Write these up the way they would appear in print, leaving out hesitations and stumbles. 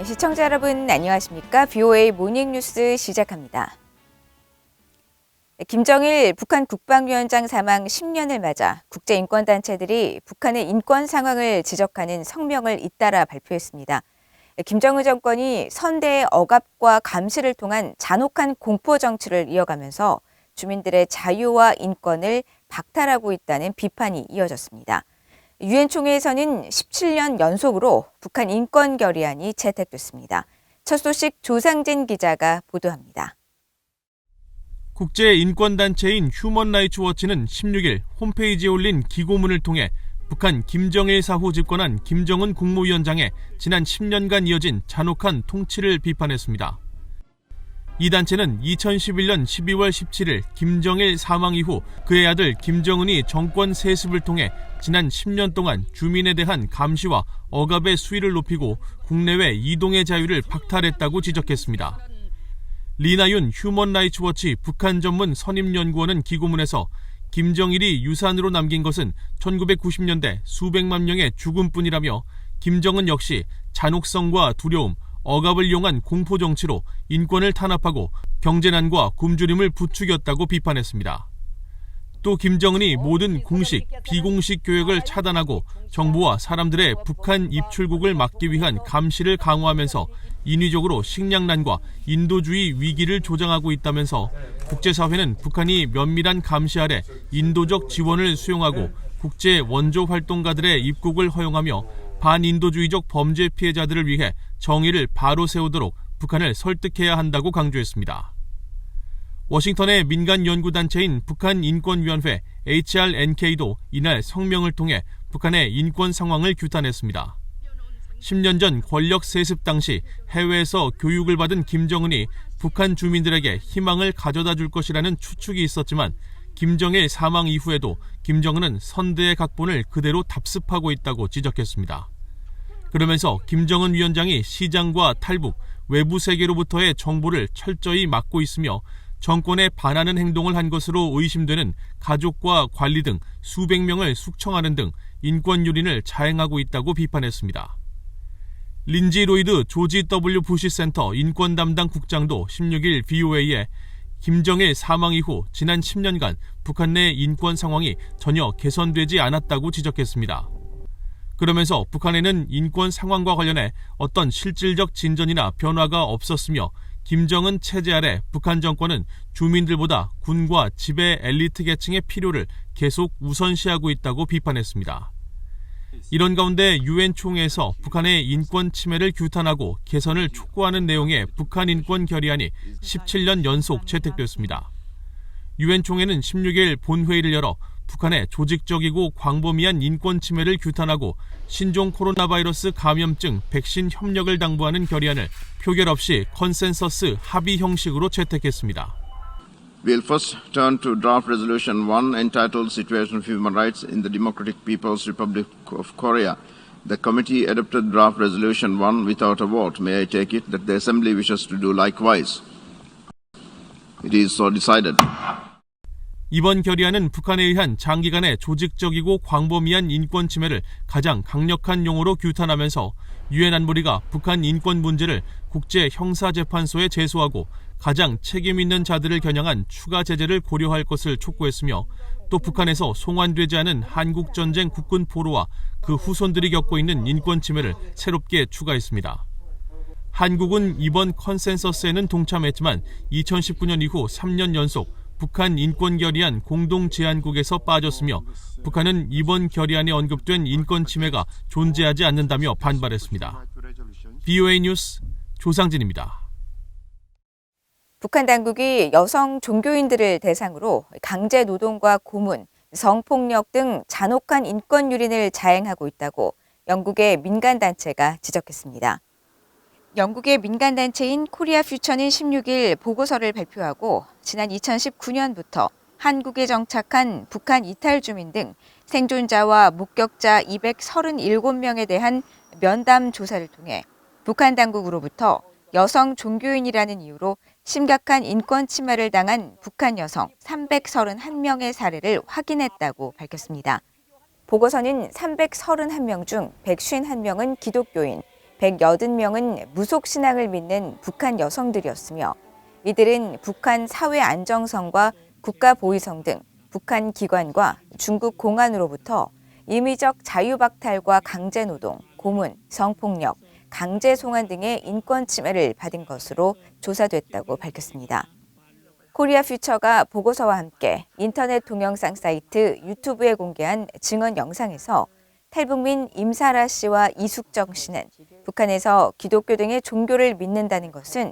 시청자 여러분 안녕하십니까? BOA 모닝뉴스 시작합니다. 김정일 북한 국방위원장 사망 10년을 맞아 국제인권단체들이 북한의 인권 상황을 지적하는 성명을 잇따라 발표했습니다. 김정은 정권이 선대의 억압과 감시를 통한 잔혹한 공포 정치를 이어가면서 주민들의 자유와 인권을 박탈하고 있다는 비판이 이어졌습니다. 유엔 총회에서는 17년 연속으로 북한 인권 결의안이 채택됐습니다. 첫 소식 조상진 기자가 보도합니다. 국제인권단체인 휴먼 라이츠 워치는 16일 홈페이지에 올린 기고문을 통해 북한 김정일 사후 집권한 김정은 국무위원장의 지난 10년간 이어진 잔혹한 통치를 비판했습니다. 이 단체는 2011년 12월 17일 김정일 사망 이후 그의 아들 김정은이 정권 세습을 통해 지난 10년 동안 주민에 대한 감시와 억압의 수위를 높이고 국내외 이동의 자유를 박탈했다고 지적했습니다. 리나윤 휴먼 라이츠 워치 북한 전문 선임연구원은 기고문에서 김정일이 유산으로 남긴 것은 1990년대 수백만 명의 죽음뿐이라며 김정은 역시 잔혹성과 두려움, 억압을 이용한 공포정치로 인권을 탄압하고 경제난과 굶주림을 부추겼다고 비판했습니다. 또 김정은이 모든 공식, 비공식 교역을 차단하고 정부와 사람들의 북한 입출국을 막기 위한 감시를 강화하면서 인위적으로 식량난과 인도주의 위기를 조장하고 있다면서 국제사회는 북한이 면밀한 감시 아래 인도적 지원을 수용하고 국제 원조 활동가들의 입국을 허용하며 반인도주의적 범죄 피해자들을 위해 정의를 바로 세우도록 북한을 설득해야 한다고 강조했습니다. 워싱턴의 민간 연구단체인 북한인권위원회 HRNK도 이날 성명을 통해 북한의 인권 상황을 규탄했습니다. 10년 전 권력 세습 당시 해외에서 교육을 받은 김정은이 북한 주민들에게 희망을 가져다 줄 것이라는 추측이 있었지만 김정일 사망 이후에도 김정은은 선대의 각본을 그대로 답습하고 있다고 지적했습니다. 그러면서 김정은 위원장이 시장과 탈북, 외부 세계로부터의 정보를 철저히 막고 있으며 정권에 반하는 행동을 한 것으로 의심되는 가족과 관리 등 수백 명을 숙청하는 등 인권 유린을 자행하고 있다고 비판했습니다. 린지 로이드 조지 W. 부시 센터 인권 담당 국장도 16일 BOA에 김정일 사망 이후 지난 10년간 북한 내 인권 상황이 전혀 개선되지 않았다고 지적했습니다. 그러면서 북한에는 인권 상황과 관련해 어떤 실질적 진전이나 변화가 없었으며 김정은 체제 아래 북한 정권은 주민들보다 군과 지배 엘리트 계층의 필요를 계속 우선시하고 있다고 비판했습니다. 이런 가운데 유엔 총회에서 북한의 인권 침해를 규탄하고 개선을 촉구하는 내용의 북한 인권 결의안이 17년 연속 채택됐습니다. 유엔 총회는 16일 본회의를 열어 북한의 조직적이고 광범위한 인권 침해를 규탄하고 신종 코로나 바이러스 감염증 백신 협력을 당부하는 결의안을 표결 없이 컨센서스 합의 형식으로 채택했습니다. We'll first turn to draft resolution 1 entitled Situation of Human Rights in the Democratic People's Republic of Korea. The committee adopted draft resolution 1 without a vote. May I take it that the Assembly wishes to do likewise? It is so decided. 이번 결의안은 북한에 의한 장기간의 조직적이고 광범위한 인권 침해를 가장 강력한 용어로 규탄하면서 유엔 안보리가 북한 인권 문제를 국제형사재판소에 제소하고 가장 책임 있는 자들을 겨냥한 추가 제재를 고려할 것을 촉구했으며 또 북한에서 송환되지 않은 한국전쟁 국군 포로와 그 후손들이 겪고 있는 인권 침해를 새롭게 추가했습니다. 한국은 이번 컨센서스에는 동참했지만 2019년 이후 3년 연속 북한 인권 결의안 공동 제안국에서 빠졌으며 북한은 이번 결의안에 언급된 인권 침해가 존재하지 않는다며 반발했습니다. BOA 뉴스 조상진입니다. 북한 당국이 여성 종교인들을 대상으로 강제 노동과 고문, 성폭력 등 잔혹한 인권 유린을 자행하고 있다고 영국의 민간단체가 지적했습니다. 영국의 민간단체인 코리아 퓨처는 16일 보고서를 발표하고 지난 2019년부터 한국에 정착한 북한 이탈 주민 등 생존자와 목격자 237명에 대한 면담 조사를 통해 북한 당국으로부터 여성 종교인이라는 이유로 심각한 인권 침해를 당한 북한 여성 331명의 사례를 확인했다고 밝혔습니다. 보고서는 331명 중 151명은 기독교인, 180명은 무속 신앙을 믿는 북한 여성들이었으며 이들은 북한 사회 안정성과 국가 보위성 등 북한 기관과 중국 공안으로부터 임의적 자유박탈과 강제노동, 고문, 성폭력, 강제 송환 등의 인권 침해를 받은 것으로 조사됐다고 밝혔습니다. 코리아 퓨처가 보고서와 함께 인터넷 동영상 사이트 유튜브에 공개한 증언 영상에서 탈북민 임사라 씨와 이숙정 씨는 북한에서 기독교 등의 종교를 믿는다는 것은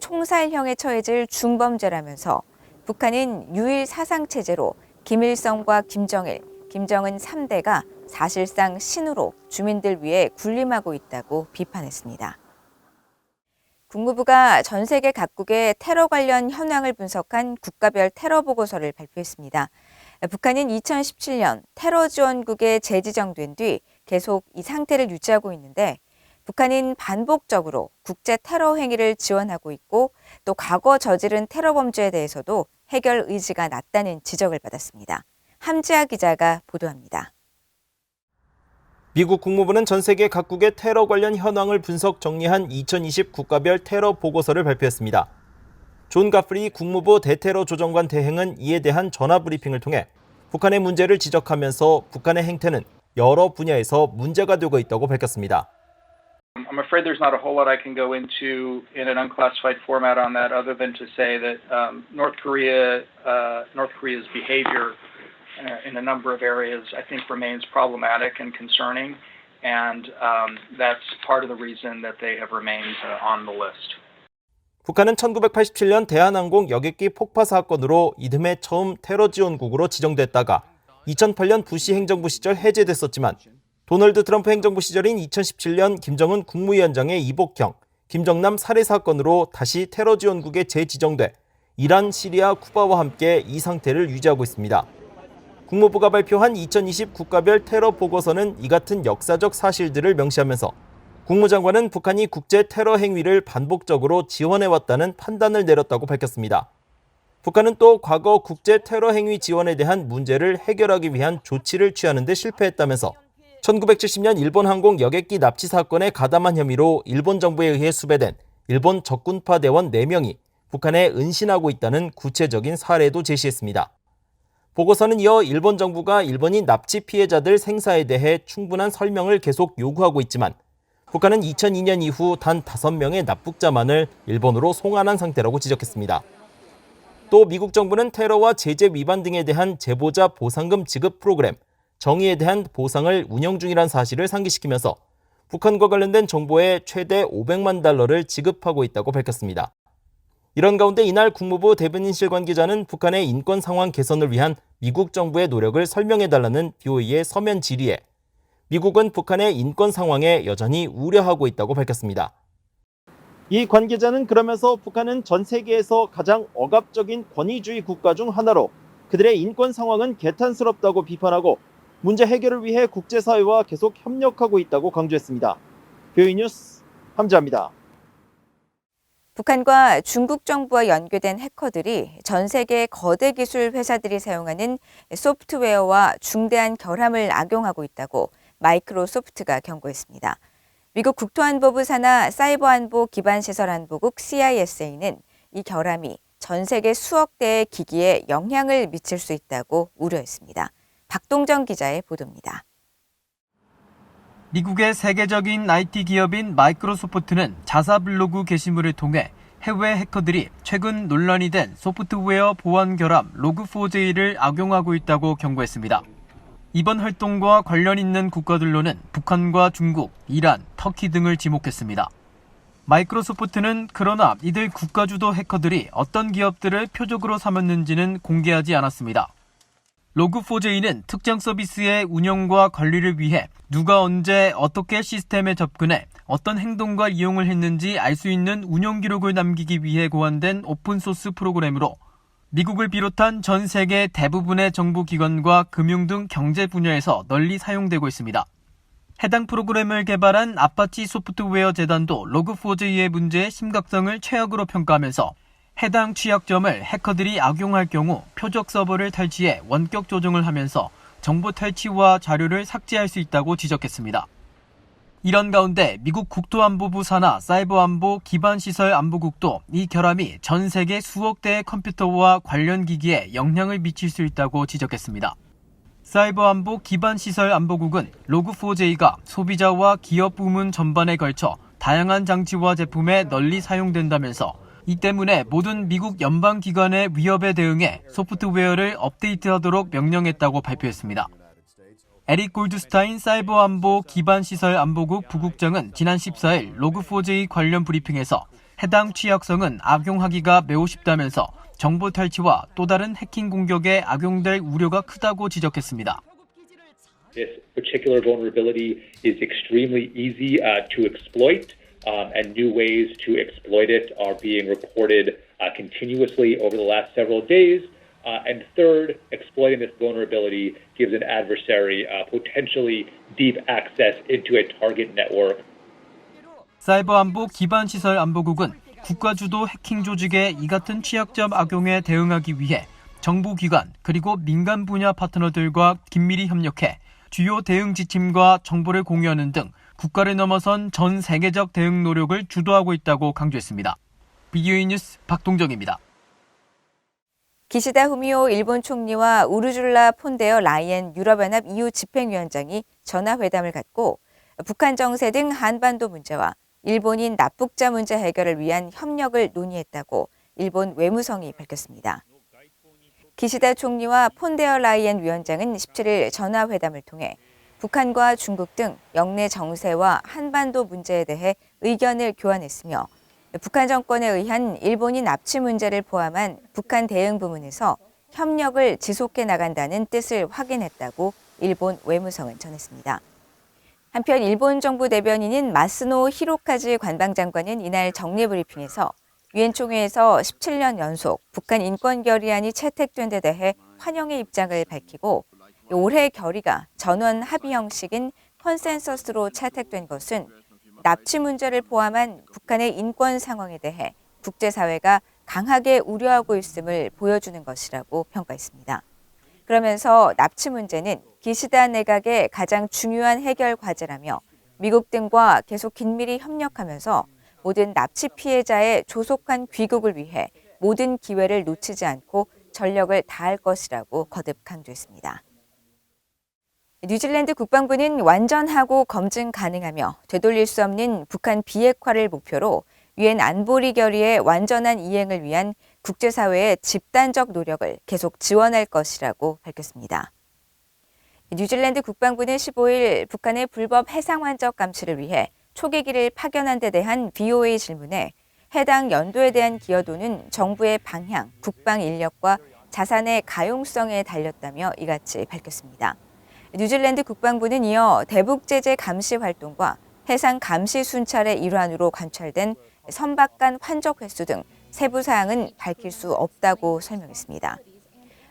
총살형에 처해질 중범죄라면서 북한은 유일 사상체제로 김일성과 김정일, 김정은 3대가 사실상 신으로 주민들 위해 군림하고 있다고 비판했습니다. 국무부가 전 세계 각국의 테러 관련 현황을 분석한 국가별 테러 보고서를 발표했습니다. 북한은 2017년 테러 지원국에 재지정된 뒤 계속 이 상태를 유지하고 있는데 북한은 반복적으로 국제 테러 행위를 지원하고 있고 또 과거 저지른 테러 범죄에 대해서도 해결 의지가 낮다는 지적을 받았습니다. 함지아 기자가 보도합니다. 미국 국무부는 전 세계 각국의 테러 관련 현황을 분석 정리한 2020 국가별 테러 보고서를 발표했습니다. 존 가프리 국무부 대테러 조정관 대행은 이에 대한 전화 브리핑을 통해 북한의 문제를 지적하면서 북한의 행태는 여러 분야에서 문제가 되고 있다고 밝혔습니다. I'm afraid there's not a whole lot I can go into in an unclassified format on that other than to say that North Korea's behavior in a number of areas I think remains problematic and concerning, and that's part of the reason that they have remained on the list. 북한은 1987년 대한항공 여객기 폭파 사건으로 이듬해 처음 테러 지원국으로 지정됐다가 2008년 부시 행정부 시절 해제됐었지만 도널드 트럼프 행정부 시절인 2017년 김정은 국무위원장의 이복형, 김정남 살해 사건으로 다시 테러 지원국에 재지정돼 이란, 시리아, 쿠바와 함께 이 상태를 유지하고 있습니다. 국무부가 발표한 2020 국가별 테러 보고서는 이 같은 역사적 사실들을 명시하면서 국무장관은 북한이 국제 테러 행위를 반복적으로 지원해왔다는 판단을 내렸다고 밝혔습니다. 북한은 또 과거 국제 테러 행위 지원에 대한 문제를 해결하기 위한 조치를 취하는 데 실패했다면서 1970년 일본 항공 여객기 납치 사건에 가담한 혐의로 일본 정부에 의해 수배된 일본 적군파 대원 4명이 북한에 은신하고 있다는 구체적인 사례도 제시했습니다. 보고서는 이어 일본 정부가 일본인 납치 피해자들 생사에 대해 충분한 설명을 계속 요구하고 있지만 북한은 2002년 이후 단 5명의 납북자만을 일본으로 송환한 상태라고 지적했습니다. 또 미국 정부는 테러와 제재 위반 등에 대한 제보자 보상금 지급 프로그램, 정의에 대한 보상을 운영 중이란 사실을 상기시키면서 북한과 관련된 정보에 최대 $500만 지급하고 있다고 밝혔습니다. 이런 가운데 이날 국무부 대변인실 관계자는 북한의 인권 상황 개선을 위한 미국 정부의 노력을 설명해달라는 BOE의 서면 질의에 미국은 북한의 인권 상황에 여전히 우려하고 있다고 밝혔습니다. 이 관계자는 그러면서 북한은 전 세계에서 가장 억압적인 권위주의 국가 중 하나로 그들의 인권 상황은 개탄스럽다고 비판하고 문제 해결을 위해 국제사회와 계속 협력하고 있다고 강조했습니다. BOE 뉴스 함지아입니다. 북한과 중국 정부와 연계된 해커들이 전 세계 거대 기술 회사들이 사용하는 소프트웨어와 중대한 결함을 악용하고 있다고 마이크로소프트가 경고했습니다. 미국 국토안보부 산하 사이버안보 기반시설안보국 CISA는 이 결함이 전 세계 수억 대의 기기에 영향을 미칠 수 있다고 우려했습니다. 박동정 기자의 보도입니다. 미국의 세계적인 IT 기업인 마이크로소프트는 자사 블로그 게시물을 통해 해외 해커들이 최근 논란이 된 소프트웨어 보안 결함 로그4j를 악용하고 있다고 경고했습니다. 이번 활동과 관련 있는 국가들로는 북한과 중국, 이란, 터키 등을 지목했습니다. 마이크로소프트는 그러나 이들 국가주도 해커들이 어떤 기업들을 표적으로 삼았는지는 공개하지 않았습니다. 로그4j는 특정 서비스의 운영과 관리를 위해 누가 언제 어떻게 시스템에 접근해 어떤 행동과 이용을 했는지 알 수 있는 운영 기록을 남기기 위해 고안된 오픈소스 프로그램으로 미국을 비롯한 전 세계 대부분의 정부기관과 금융 등 경제 분야에서 널리 사용되고 있습니다. 해당 프로그램을 개발한 아파치 소프트웨어 재단도 로그4j의 문제의 심각성을 최악으로 평가하면서 해당 취약점을 해커들이 악용할 경우 표적 서버를 탈취해 원격 조정을 하면서 정보 탈취와 자료를 삭제할 수 있다고 지적했습니다. 이런 가운데 미국 국토안보부 산하 사이버안보 기반시설안보국도 이 결함이 전 세계 수억 대의 컴퓨터와 관련 기기에 영향을 미칠 수 있다고 지적했습니다. 사이버안보 기반시설안보국은 로그4j가 소비자와 기업 부문 전반에 걸쳐 다양한 장치와 제품에 널리 사용된다면서 이 때문에 모든 미국 연방기관의 위협에 대응해 소프트웨어를 업데이트하도록 명령했다고 발표했습니다. 에릭 골드스타인 사이버안보 기반시설안보국 부국장은 지난 14일 로그4j 관련 브리핑에서 해당 취약성은 악용하기가 매우 쉽다면서 정보 탈취와 또 다른 해킹 공격에 악용될 우려가 크다고 지적했습니다. This particular vulnerability is extremely easy to exploit, and new ways to exploit it are being reported continuously over the last several days. And third, exploiting this vulnerability gives an adversary potentially deep access into a target network. 사이버안보 기반시설안보국은 국가주도 해킹 조직의 이 같은 취약점 악용에 대응하기 위해 정부기관 그리고 민간 분야 파트너들과 긴밀히 협력해 주요 대응 지침과 정보를 공유하는 등 국가를 넘어선 전 세계적 대응 노력을 주도하고 있다고 강조했습니다. BOE 뉴스 박동정입니다. 기시다 후미오 일본 총리와 우르줄라 폰데어 라이엔 유럽연합 EU 집행위원장이 전화회담을 갖고 북한 정세 등 한반도 문제와 일본인 납북자 문제 해결을 위한 협력을 논의했다고 일본 외무성이 밝혔습니다. 기시다 총리와 폰데어 라이엔 위원장은 17일 전화회담을 통해 북한과 중국 등 영내 정세와 한반도 문제에 대해 의견을 교환했으며 북한 정권에 의한 일본인 납치 문제를 포함한 북한 대응 부문에서 협력을 지속해 나간다는 뜻을 확인했다고 일본 외무성은 전했습니다. 한편 일본 정부 대변인인 마스노 히로카즈 관방장관은 이날 정례 브리핑에서 유엔 총회에서 17년 연속 북한 인권 결의안이 채택된 데 대해 환영의 입장을 밝히고 올해 결의가 전원 합의 형식인 컨센서스로 채택된 것은 납치 문제를 포함한 북한의 인권 상황에 대해 국제사회가 강하게 우려하고 있음을 보여주는 것이라고 평가했습니다. 그러면서 납치 문제는 기시다 내각의 가장 중요한 해결 과제라며 미국 등과 계속 긴밀히 협력하면서 모든 납치 피해자의 조속한 귀국을 위해 모든 기회를 놓치지 않고 전력을 다할 것이라고 거듭 강조했습니다. 뉴질랜드 국방부는 완전하고 검증 가능하며 되돌릴 수 없는 북한 비핵화를 목표로 유엔 안보리 결의의 완전한 이행을 위한 국제사회의 집단적 노력을 계속 지원할 것이라고 밝혔습니다. 뉴질랜드 국방부는 15일 북한의 불법 해상 환적 감시를 위해 초계기를 파견한 데 대한 VOA 질문에 해당 연도에 대한 기여도는 정부의 방향, 국방 인력과 자산의 가용성에 달렸다며 이같이 밝혔습니다. 뉴질랜드 국방부는 이어 대북 제재 감시 활동과 해상 감시 순찰의 일환으로 관찰된 선박 간 환적 횟수 등 세부 사항은 밝힐 수 없다고 설명했습니다.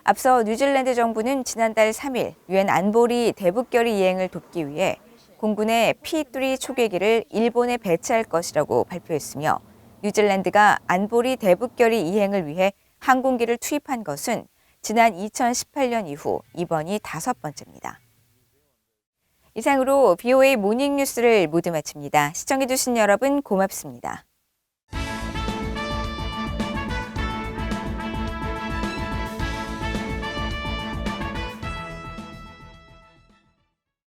앞서 뉴질랜드 정부는 지난달 3일 유엔 안보리 대북 결의 이행을 돕기 위해 공군의 P3 초계기를 일본에 배치할 것이라고 발표했으며 뉴질랜드가 안보리 대북 결의 이행을 위해 항공기를 투입한 것은 지난 2018년 이후 이번이 5번째입니다. 이상으로 BOA 모닝뉴스를 모두 마칩니다. 시청해주신 여러분 고맙습니다.